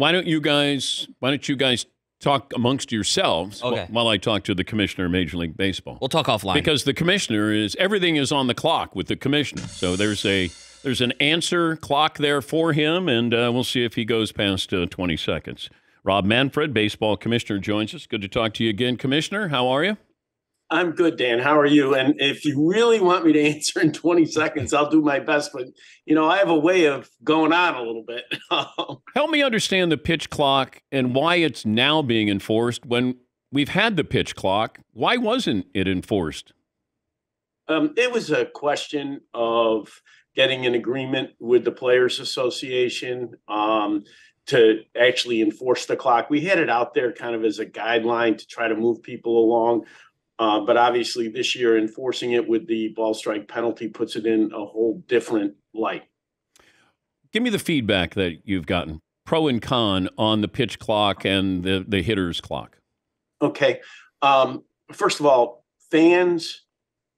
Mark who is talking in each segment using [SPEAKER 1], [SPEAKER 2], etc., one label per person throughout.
[SPEAKER 1] why don't you guys talk amongst yourselves while I talk to the commissioner of Major League Baseball?
[SPEAKER 2] We'll talk offline.
[SPEAKER 1] Because the commissioner everything is on the clock with the commissioner. So there's an answer clock there for him, and we'll see if he goes past 20 seconds. Rob Manfred, baseball commissioner, joins us. Good to talk to you again, Commissioner. How are you?
[SPEAKER 3] I'm good, Dan. How are you? And if you really want me to answer in 20 seconds, I'll do my best. But, I have a way of going on a little bit.
[SPEAKER 1] Help me understand the pitch clock and why it's now being enforced when we've had the pitch clock. Why wasn't it enforced?
[SPEAKER 3] It was a question of getting an agreement with the Players Association to actually enforce the clock. We had it out there kind of as a guideline to try to move people along. But obviously this year enforcing it with the ball strike penalty puts it in a whole different light.
[SPEAKER 1] Give me the feedback that you've gotten, pro and con, on the pitch clock and the hitter's clock.
[SPEAKER 3] Okay. First of all, fans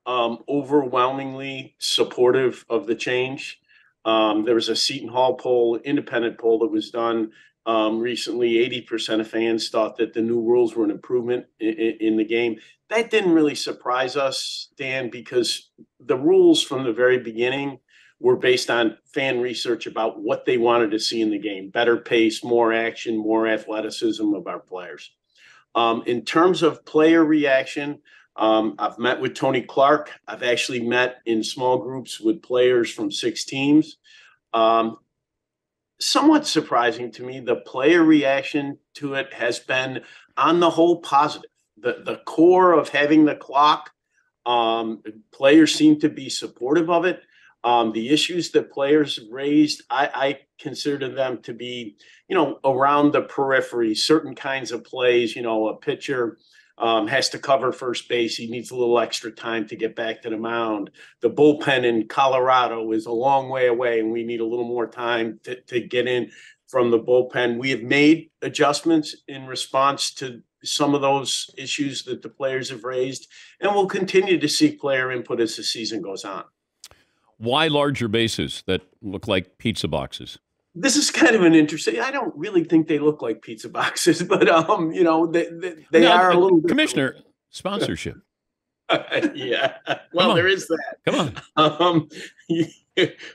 [SPEAKER 3] overwhelmingly supportive of the change. There was a Seton Hall poll, independent poll that was done recently. 80% of fans thought that the new rules were an improvement in the game. That didn't really surprise us, Dan, because the rules from the very beginning were based on fan research about what they wanted to see in the game: better pace, more action, more athleticism of our players. In terms of player reaction, I've met with Tony Clark. I've actually met in small groups with players from 6 teams. Somewhat surprising to me, the player reaction to it has been, on the whole, positive. The core of having the clock, players seem to be supportive of it. The issues that players have raised, I consider them to be, around the periphery, certain kinds of plays. A pitcher has to cover first base. He needs a little extra time to get back to the mound. The bullpen in Colorado is a long way away, and we need a little more time to get in from the bullpen. We have made adjustments in response to some of those issues that the players have raised, and we'll continue to seek player input as the season goes on.
[SPEAKER 1] Why larger bases that look like pizza boxes?
[SPEAKER 3] This is kind of an interesting. I don't really think they look like pizza boxes, but they are a little.
[SPEAKER 1] Commissioner, sponsorship.
[SPEAKER 3] Yeah. Well, there is that.
[SPEAKER 1] Come on.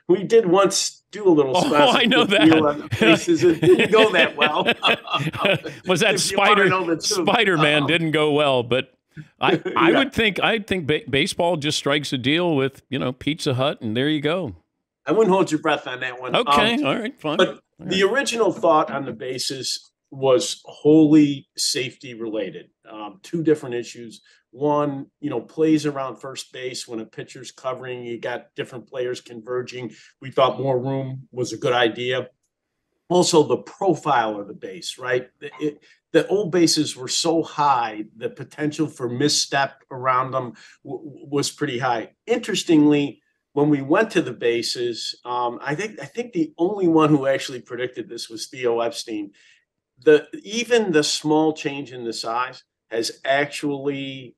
[SPEAKER 3] We did once do a little sponsorship.
[SPEAKER 1] Oh, I know that.
[SPEAKER 3] Bases. It didn't go that well.
[SPEAKER 1] Was that Spider-Man didn't go well, but I would think baseball just strikes a deal with Pizza Hut, and there you go.
[SPEAKER 3] I wouldn't hold your breath on that one.
[SPEAKER 1] Okay, all right, fine.
[SPEAKER 3] But the original thought on the bases was wholly safety related. 2 different issues. One, plays around first base when a pitcher's covering, you got different players converging. We thought more room was a good idea. Also, the profile of the base, right? The old bases were so high, the potential for misstep around them was pretty high. Interestingly, when we went to the bases, I think the only one who actually predicted this was Theo Epstein. Even the small change in the size has actually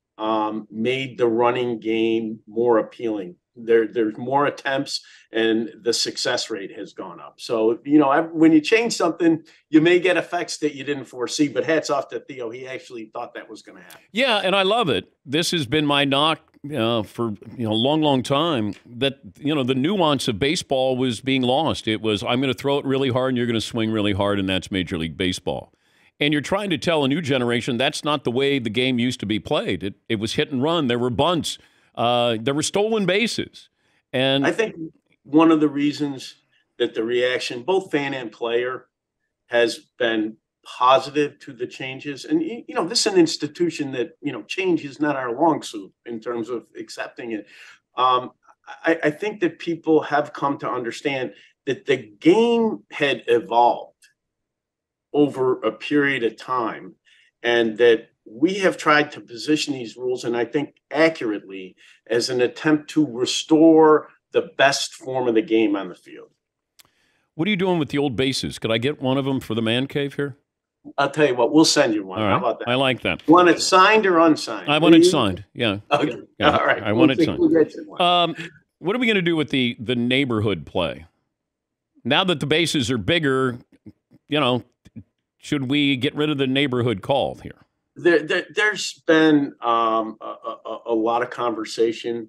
[SPEAKER 3] made the running game more appealing. There's more attempts, and the success rate has gone up. So, when you change something, you may get effects that you didn't foresee, but hats off to Theo. He actually thought that was going to happen.
[SPEAKER 1] Yeah, and I love it. This has been my knock for a long time, that the nuance of baseball was being lost. It was, I'm going to throw it really hard and you're going to swing really hard, and that's Major League Baseball. And you're trying to tell a new generation that's not the way the game used to be played. It was hit and run. There were bunts. There were stolen bases. And
[SPEAKER 3] I think one of the reasons that the reaction, both fan and player, has been positive to the changes. And, this is an institution that, change is not our long suit in terms of accepting it. I think that people have come to understand that the game had evolved over a period of time, and that we have tried to position these rules, and I think accurately, as an attempt to restore the best form of the game on the field.
[SPEAKER 1] What are you doing with the old bases? Could I get one of them for the man cave here?
[SPEAKER 3] I'll tell you what, we'll send you one.
[SPEAKER 1] All right.
[SPEAKER 3] How about that?
[SPEAKER 1] I like that.
[SPEAKER 3] You want it signed or unsigned?
[SPEAKER 1] I want it signed, yeah.
[SPEAKER 3] Okay,
[SPEAKER 1] yeah.
[SPEAKER 3] All right.
[SPEAKER 1] I want it signed.
[SPEAKER 3] We'll get you one.
[SPEAKER 1] What are we going to do with the neighborhood play? Now that the bases are bigger, should we get rid of the neighborhood call here?
[SPEAKER 3] There's been a lot of conversation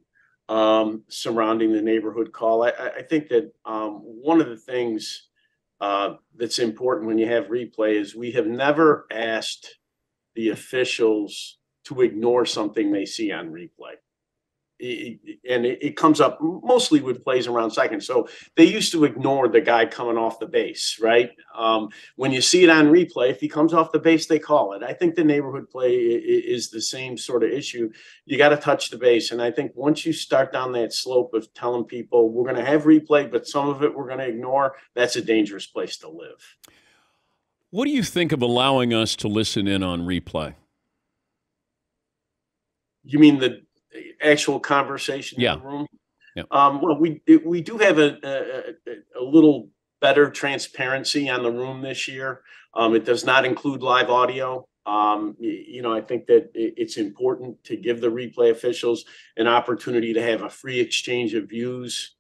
[SPEAKER 3] surrounding the neighborhood call. I think that one of the things that's important when you have replay is we have never asked the officials to ignore something they see on replay. And it comes up mostly with plays around second. So they used to ignore the guy coming off the base, right? When you see it on replay, if he comes off the base, they call it. I think the neighborhood play is the same sort of issue. You got to touch the base. And I think once you start down that slope of telling people we're going to have replay, but some of it we're going to ignore, that's a dangerous place to live.
[SPEAKER 1] What do you think of allowing us to listen in on replay?
[SPEAKER 3] You mean the actual conversation in the room?
[SPEAKER 1] Yeah.
[SPEAKER 3] Well, we do have a little better transparency on the room this year. It does not include live audio. I think that it's important to give the replay officials an opportunity to have a free exchange of views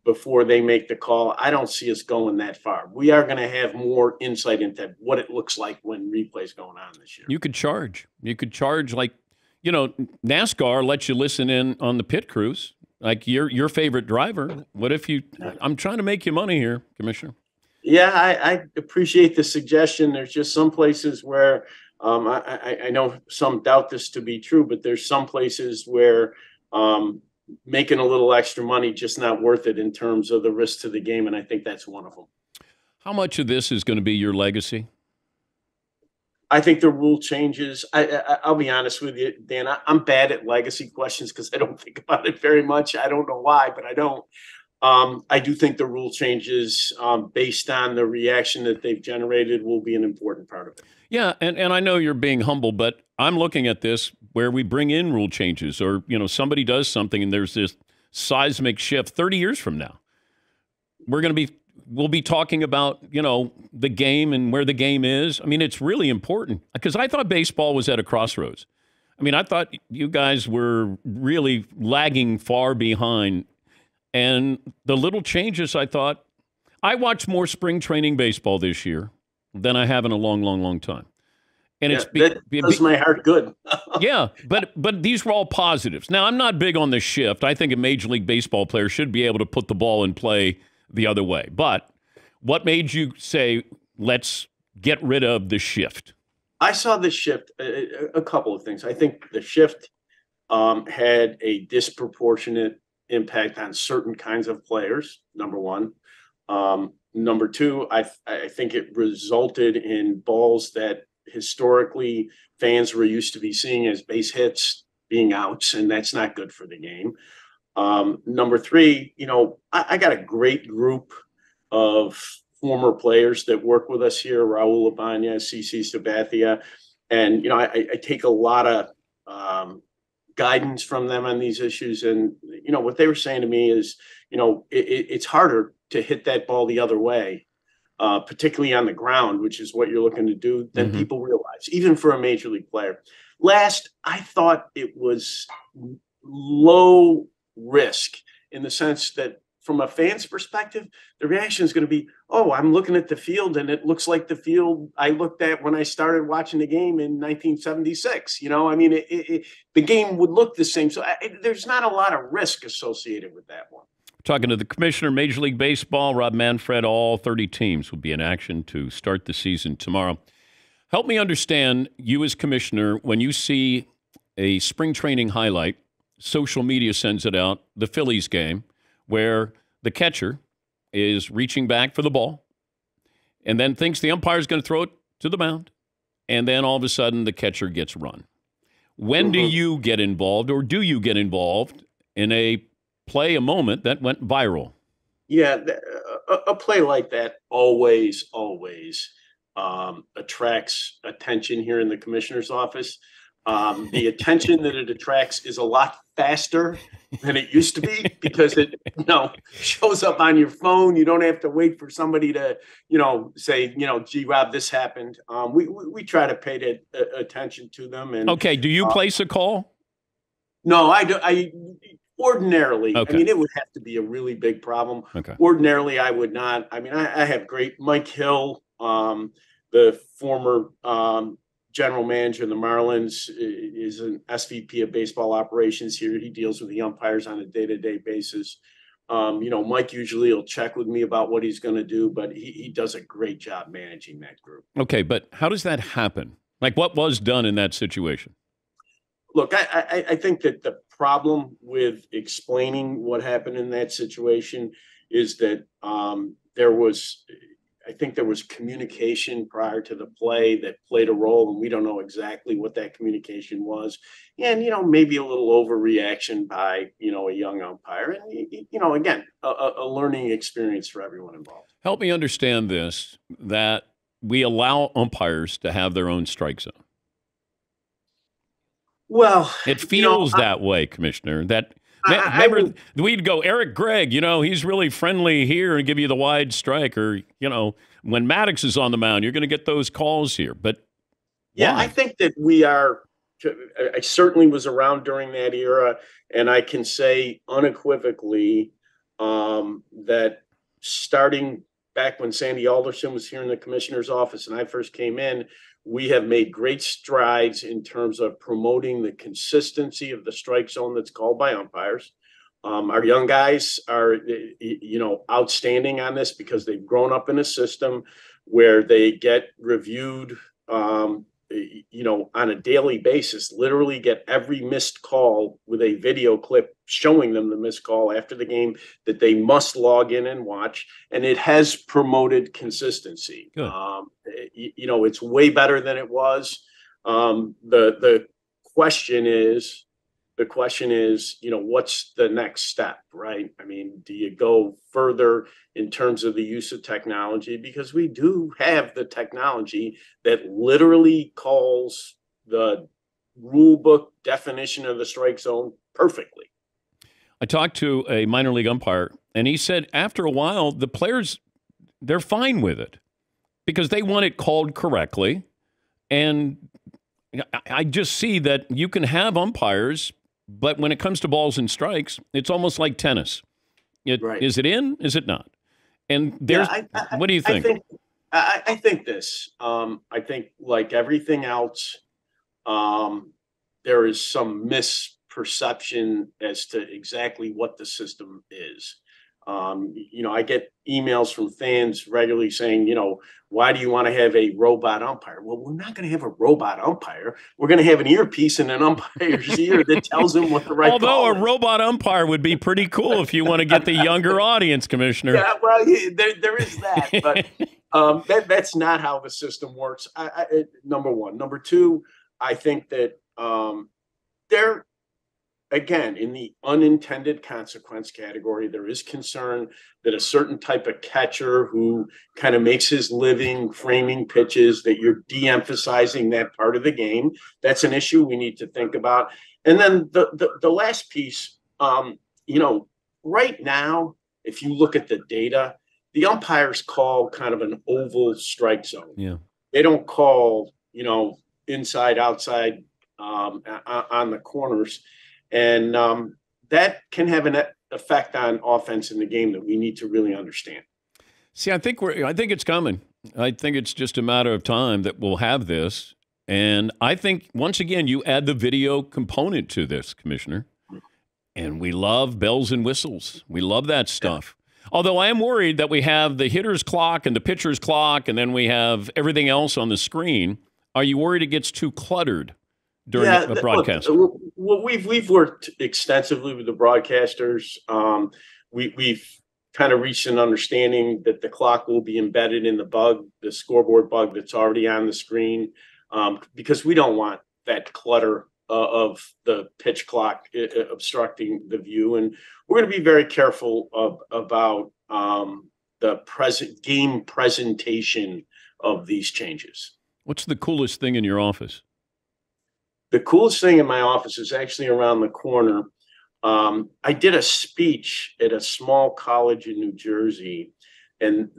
[SPEAKER 3] before they make the call. I don't see us going that far. We are going to have more insight into what it looks like when replay's going on this year.
[SPEAKER 1] You could charge like, NASCAR lets you listen in on the pit crews, like your favorite driver. What if I'm trying to make you money here, Commissioner.
[SPEAKER 3] Yeah, I appreciate the suggestion. There's just some places where I know some doubt this to be true, but there's some places where making a little extra money just not worth it in terms of the risk to the game, and I think that's one of them.
[SPEAKER 1] How much of this is going to be your legacy?
[SPEAKER 3] I think the rule changes. I'll be honest with you, Dan. I'm bad at legacy questions because I don't think about it very much. I don't know why, but I don't. I do think the rule changes based on the reaction that they've generated will be an important part of it.
[SPEAKER 1] Yeah, and I know you're being humble, but I'm looking at this where we bring in rule changes or, somebody does something and there's this seismic shift 30 years from now. We'll be talking about, the game and where the game is. I mean, it's really important because I thought baseball was at a crossroads. I mean, I thought you guys were really lagging far behind. And the little changes, I thought, I watched more spring training baseball this year than I have in a long, long, long time. And
[SPEAKER 3] that does my heart good.
[SPEAKER 1] Yeah, but these were all positives. Now, I'm not big on the shift. I think a Major League Baseball player should be able to put the ball in play the other way. But what made you say, let's get rid of the shift?
[SPEAKER 3] I saw the shift, a couple of things. I think the shift had a disproportionate impact on certain kinds of players, number one. Number two, I think it resulted in balls that historically fans were used to be seeing as base hits being outs, and that's not good for the game. Number three, I got a great group of former players that work with us here, Raul Abana, CC Sabathia, and, I take a lot of guidance from them on these issues. And, what they were saying to me is, it's harder to hit that ball the other way, particularly on the ground, which is what you're looking to do, than people realize, even for a major league player. Last, I thought it was low risk in the sense that from a fan's perspective, the reaction is going to be, oh, I'm looking at the field and it looks like the field I looked at when I started watching the game in 1976. The game would look the same. So there's not a lot of risk associated with that one.
[SPEAKER 1] Talking to the commissioner of Major League Baseball, Rob Manfred. All 30 teams will be in action to start the season tomorrow. Help me understand, you as commissioner, when you see a spring training highlight, social media sends it out, the Phillies game, where the catcher is reaching back for the ball and then thinks the umpire is going to throw it to the mound, and then all of a sudden the catcher gets run. When do you get involved, or do you get involved in a moment that went viral?
[SPEAKER 3] Yeah, a play like that always attracts attention here in the commissioner's office. The attention that it attracts is a lot faster than it used to be because it, shows up on your phone. You don't have to wait for somebody to, say, gee, Rob, this happened. We try to pay attention to them. And
[SPEAKER 1] okay, do you place a call?
[SPEAKER 3] No, I do. Ordinarily,
[SPEAKER 1] okay.
[SPEAKER 3] I mean, it would have to be a really big problem.
[SPEAKER 1] Okay.
[SPEAKER 3] Ordinarily, I would not. I mean, I have great Mike Hill, the former general manager of the Marlins, is an SVP of baseball operations here. He deals with the umpires on a day-to-day basis. Mike usually will check with me about what he's going to do, but he does a great job managing that group.
[SPEAKER 1] Okay, but how does that happen? Like, what was done in that situation?
[SPEAKER 3] Look, I think that the problem with explaining what happened in that situation is that there was communication prior to the play that played a role, and we don't know exactly what that communication was. And, maybe a little overreaction by, a young umpire. And, again, a learning experience for everyone involved.
[SPEAKER 1] Help me understand this, that we allow umpires to have their own strike zone.
[SPEAKER 3] Well,
[SPEAKER 1] it feels that way, Commissioner. Remember, we'd go, Eric Gregg, he's really friendly here and give you the wide strike. Or, when Maddox is on the mound, you're going to get those calls here. But
[SPEAKER 3] yeah, I think that I certainly was around during that era, and I can say unequivocally that starting back when Sandy Alderson was here in the commissioner's office and I first came in, we have made great strides in terms of promoting the consistency of the strike zone that's called by umpires. Our young guys are, outstanding on this because they've grown up in a system where they get reviewed, on a daily basis, literally get every missed call with a video clip showing them the missed call after the game that they must log in and watch. And it has promoted consistency. It's way better than it was. The question is, what's the next step, right? I mean, do you go further in terms of the use of technology? Because we do have the technology that literally calls the rule book definition of the strike zone perfectly.
[SPEAKER 1] I talked to a minor league umpire, and he said after a while, the players, they're fine with it because they want it called correctly. And I just see that you can have umpires, but when it comes to balls and strikes, it's almost like tennis.
[SPEAKER 3] Right.
[SPEAKER 1] Is it in? Is it not? And there's, what do you think?
[SPEAKER 3] I think this. I think like everything else, there is some misperception as to exactly what the system is. I get emails from fans regularly saying, why do you want to have a robot umpire? Well, we're not going to have a robot umpire. We're going to have an earpiece in an umpire's ear that tells him what the right call is.
[SPEAKER 1] Although a robot umpire would be pretty cool if you want to get the younger audience, Commissioner.
[SPEAKER 3] Yeah, well, there is that. But that's not how the system works, number one. Number two, I think that there, again, in the unintended consequence category, there is concern that a certain type of catcher who kind of makes his living framing pitches, that you're de-emphasizing that part of the game. That's an issue we need to think about. And then the last piece, right now, if you look at the data, the umpires call kind of an oval strike zone.
[SPEAKER 1] Yeah.
[SPEAKER 3] They don't call, inside, outside, on the corners. And that can have an effect on offense in the game that we need to really understand.
[SPEAKER 1] See, I think it's coming. I think it's just a matter of time that we'll have this. And I think, once again, you add the video component to this, Commissioner. And we love bells and whistles. We love that stuff. Although I am worried that we have the hitter's clock and the pitcher's clock, and then we have everything else on the screen. Are you worried it gets too cluttered during a broadcast?
[SPEAKER 3] Look, we've worked extensively with the broadcasters. We've kind of reached an understanding that the clock will be embedded in the scoreboard bug that's already on the screen, because we don't want that clutter of the pitch clock obstructing the view. And we're going to be very careful about the game presentation of these changes.
[SPEAKER 1] What's the coolest thing in your office?
[SPEAKER 3] The coolest thing in my office is actually around the corner. I did a speech at a small college in New Jersey, and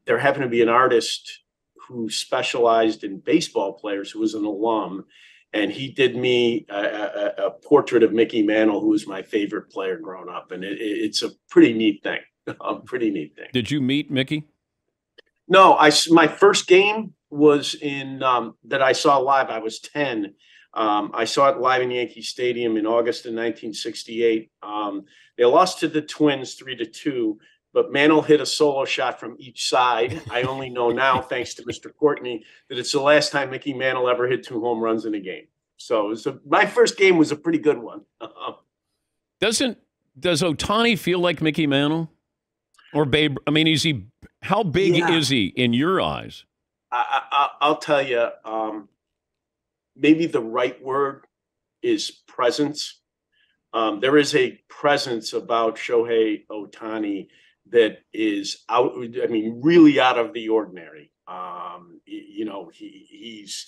[SPEAKER 3] there happened to be an artist who specialized in baseball players who was an alum, and he did me a portrait of Mickey Mantle, who was my favorite player growing up, and it's a pretty neat thing.
[SPEAKER 1] Did you meet Mickey?
[SPEAKER 3] No, my first game, was in that I saw live. I was 10. I saw it live in Yankee Stadium in August of 1968. They lost to the Twins 3-2, but Mantle hit a solo shot from each side. I only know now, thanks to Mr. Courtney, that it's the last time Mickey Mantle ever hit 2 home runs in a game. So my first game was a pretty good one.
[SPEAKER 1] Does Ohtani feel like Mickey Mantle or Babe? I mean, how big is he in your eyes?
[SPEAKER 3] I'll tell you, maybe the right word is presence. There is a presence about Shohei Ohtani that is really out of the ordinary. He's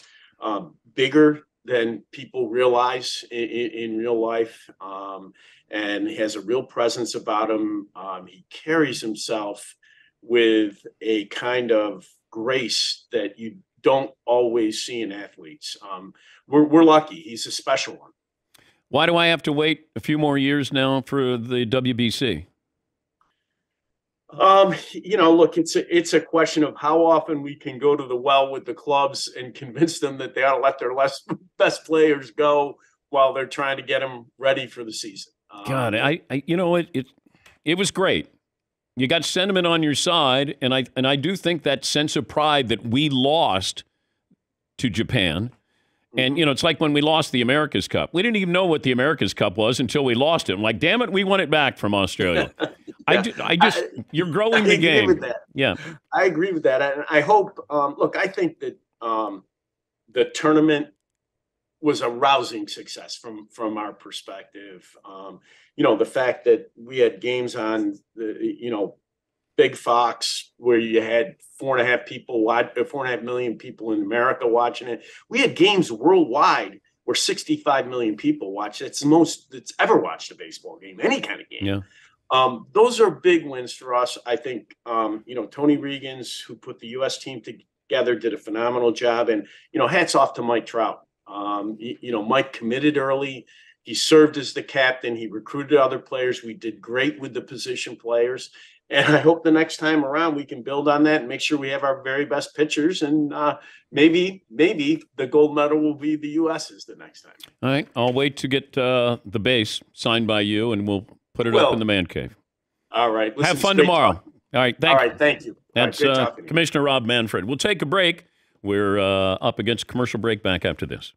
[SPEAKER 3] bigger than people realize in real life, and he has a real presence about him. He carries himself with a kind of grace that you don't always see in athletes. We're lucky. He's a special one.
[SPEAKER 1] Why do I have to wait a few more years now for the WBC?
[SPEAKER 3] Look, it's a question of how often we can go to the well with the clubs and convince them that they ought to let their best players go while they're trying to get them ready for the season.
[SPEAKER 1] God, it was great. You got sentiment on your side, and I do think that sense of pride that we lost to Japan. And, it's like when we lost the America's Cup. We didn't even know what the America's Cup was until we lost it. I'm like, damn it, we won it back from Australia. You're growing the game.
[SPEAKER 3] I agree with that.
[SPEAKER 1] Yeah.
[SPEAKER 3] I agree with that. And I hope, I think that the tournament was a rousing success from our perspective. The fact that we had games on the, Big Fox, where you had 4.5 million people in America watching it. We had games worldwide where 65 million people watch. It's the most that's ever watched a baseball game, any kind of game.
[SPEAKER 1] Yeah.
[SPEAKER 3] Those are big wins for us. I think, Tony Regans, who put the U.S. team together, did a phenomenal job. And, hats off to Mike Trout. Mike committed early. He served as the captain. He recruited other players. We did great with the position players. And I hope the next time around we can build on that and make sure we have our very best pitchers. And maybe the gold medal will be the U.S.'s the next time.
[SPEAKER 1] All right. I'll wait to get the base signed by you, and we'll put it up in the man cave.
[SPEAKER 3] All right. Listen,
[SPEAKER 1] have fun tomorrow.
[SPEAKER 3] Talk.
[SPEAKER 1] All right.
[SPEAKER 3] Thank you.
[SPEAKER 1] That's Commissioner Rob Manfred. We'll take a break. We're up against commercial break. Back after this.